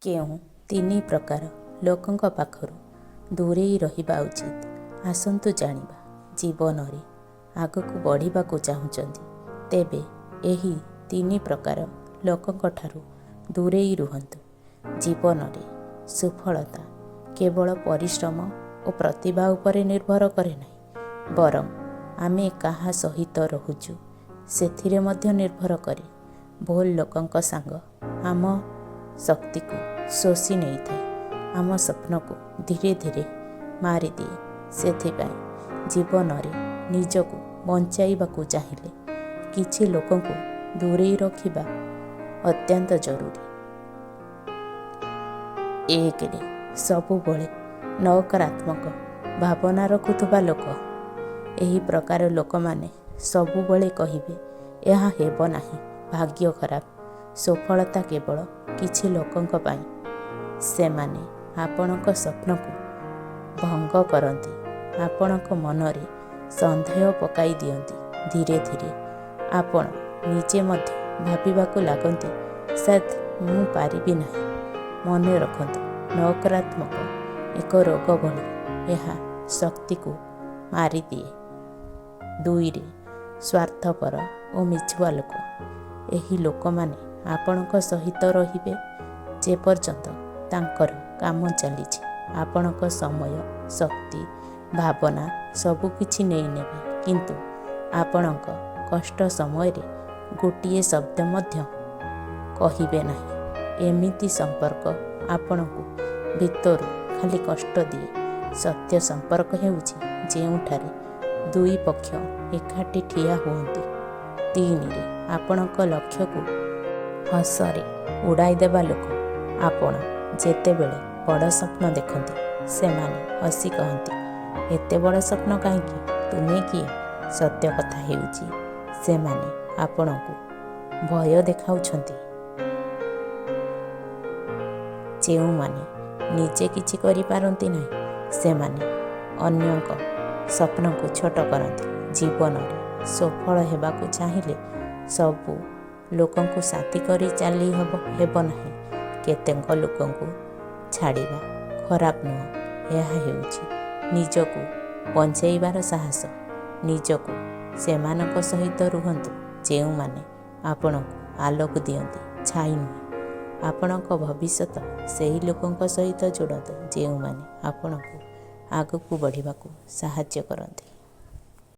କେଉଁ ତିନି ପ୍ରକାର ଲୋକଙ୍କ ପାଖରୁ ଦୂରେଇ ରହିବା ଉଚିତ? ଆସନ୍ତୁ ଜାଣିବା। ଜୀବନରେ ଆଗକୁ ବଢ଼ିବାକୁ ଚାହୁଁଛନ୍ତି, ତେବେ ଏହି ତିନି ପ୍ରକାର ଲୋକଙ୍କ ଠାରୁ ଦୂରେଇ ରୁହନ୍ତୁ। ଜୀବନରେ ସଫଳତା କେବଳ ପରିଶ୍ରମ ଓ ପ୍ରତିଭା ଉପରେ ନିର୍ଭର କରେ ନାହିଁ, ବରଂ ଆମେ କାହା ସହିତ ରହୁଛୁ ସେଥିରେ ମଧ୍ୟ ନିର୍ଭର କରେ। ଭୁଲ ଲୋକଙ୍କ ସାଙ୍ଗ ଆମ ଶକ୍ତିକୁ ଶୋଷି ନେଇଥାଏ, ଆମ ସ୍ୱପ୍ନକୁ ଧୀରେ ଧୀରେ ମାରିଦିଏ। ସେଥିପାଇଁ ଜୀବନରେ ନିଜକୁ ବଞ୍ଚାଇବାକୁ ଚାହିଁଲେ କିଛି ଲୋକଙ୍କୁ ଦୂରେଇ ରଖିବା ଅତ୍ୟନ୍ତ ଜରୁରୀ। ଏକରେ, ସବୁବେଳେ ନକାରାତ୍ମକ ଭାବନା ରଖୁଥିବା ଲୋକ। ଏହି ପ୍ରକାର ଲୋକମାନେ ସବୁବେଳେ କହିବେ, ଏହା ହେବ ନାହିଁ, ଭାଗ୍ୟ ଖରାପ, ସଫଳତା କେବଳ କିଛି ଲୋକଙ୍କ ପାଇଁ। ସେମାନେ ଆପଣଙ୍କ ସ୍ୱପ୍ନକୁ ଭଙ୍ଗ କରନ୍ତି, ଆପଣଙ୍କ ମନରେ ସନ୍ଦେହ ପକାଇ ଦିଅନ୍ତି। ଧୀରେ ଧୀରେ ଆପଣ ନିଜେ ମଧ୍ୟ ଭାବିବାକୁ ଲାଗନ୍ତି, ସାୟଦ ମୁଁ ପାରିବି ନାହିଁ। ମନେ ରଖନ୍ତୁ, ନକାରାତ୍ମକ ଏକ ରୋଗ ଭଳି, ଏହା ଶକ୍ତିକୁ ମାରିଦିଏ। ଦୁଇରେ, ସ୍ୱାର୍ଥପର ଓ ମିଛୁଆ ଲୋକ। ଏହି ଲୋକମାନେ ଆପଣଙ୍କ ସହିତ ରହିବେ ଯେପର୍ଯ୍ୟନ୍ତ ତାଙ୍କର କାମ ଚାଲିଛି। ଆପଣଙ୍କ ସମୟ, ଶକ୍ତି, ଭାବନା ସବୁକିଛି ନେଇନେବେ, କିନ୍ତୁ ଆପଣଙ୍କ କଷ୍ଟ ସମୟରେ ଗୋଟିଏ ଶବ୍ଦ ମଧ୍ୟ କହିବେ ନାହିଁ। ଏମିତି ସମ୍ପର୍କ ଆପଣଙ୍କୁ ଭିତରୁ ଖାଲି କଷ୍ଟ ଦିଏ। ସତ୍ୟ ସମ୍ପର୍କ ହେଉଛି ଯେଉଁଠାରେ ଦୁଇ ପକ୍ଷ ଏକାଠି ଠିଆ ହୁଅନ୍ତି। ତିନିରେ, ଆପଣଙ୍କ ଲକ୍ଷ୍ୟକୁ ହସରେ ଉଡ଼ାଇ ଦେବା ଲୋକ। ଆପଣ ଯେତେବେଳେ ବଡ଼ ସ୍ୱପ୍ନ ଦେଖନ୍ତି, ସେମାନେ ହସି କହନ୍ତି, ଏତେ ବଡ଼ ସ୍ୱପ୍ନ କାହିଁକି? ତୁମେ କିଏ? ସତ୍ୟ କଥା ହେଉଛି, ସେମାନେ ଆପଣଙ୍କୁ ଭୟ ଦେଖାଉଛନ୍ତି। ଯେଉଁମାନେ ନିଜେ କିଛି କରିପାରନ୍ତି ନାହିଁ, ସେମାନେ ଅନ୍ୟଙ୍କ ସ୍ୱପ୍ନକୁ ଛୋଟ କରନ୍ତି। ଜୀବନରେ ସଫଳ ହେବାକୁ ଚାହିଁଲେ ସବୁ ଲୋକଙ୍କୁ ସାଥୀ କରି ଚାଲି ହେବ ନାହିଁ। କେତେକ ଲୋକଙ୍କୁ ଛାଡ଼ିବା ଖରାପ ନୁହଁ, ଏହା ହେଉଛି ନିଜକୁ ବଞ୍ଚାଇବାର ସାହସ। ନିଜକୁ ସେମାନଙ୍କ ସହିତ ରୁହନ୍ତୁ ଯେଉଁମାନେ ଆପଣଙ୍କୁ ଆଲୋକ ଦିଅନ୍ତି, ଛାଇ ନୁହେଁ। ଆପଣଙ୍କ ଭବିଷ୍ୟତ ସେହି ଲୋକଙ୍କ ସହିତ ଯୋଡ଼ନ୍ତୁ ଯେଉଁମାନେ ଆପଣଙ୍କୁ ଆଗକୁ ବଢ଼ିବାକୁ ସାହାଯ୍ୟ କରନ୍ତି।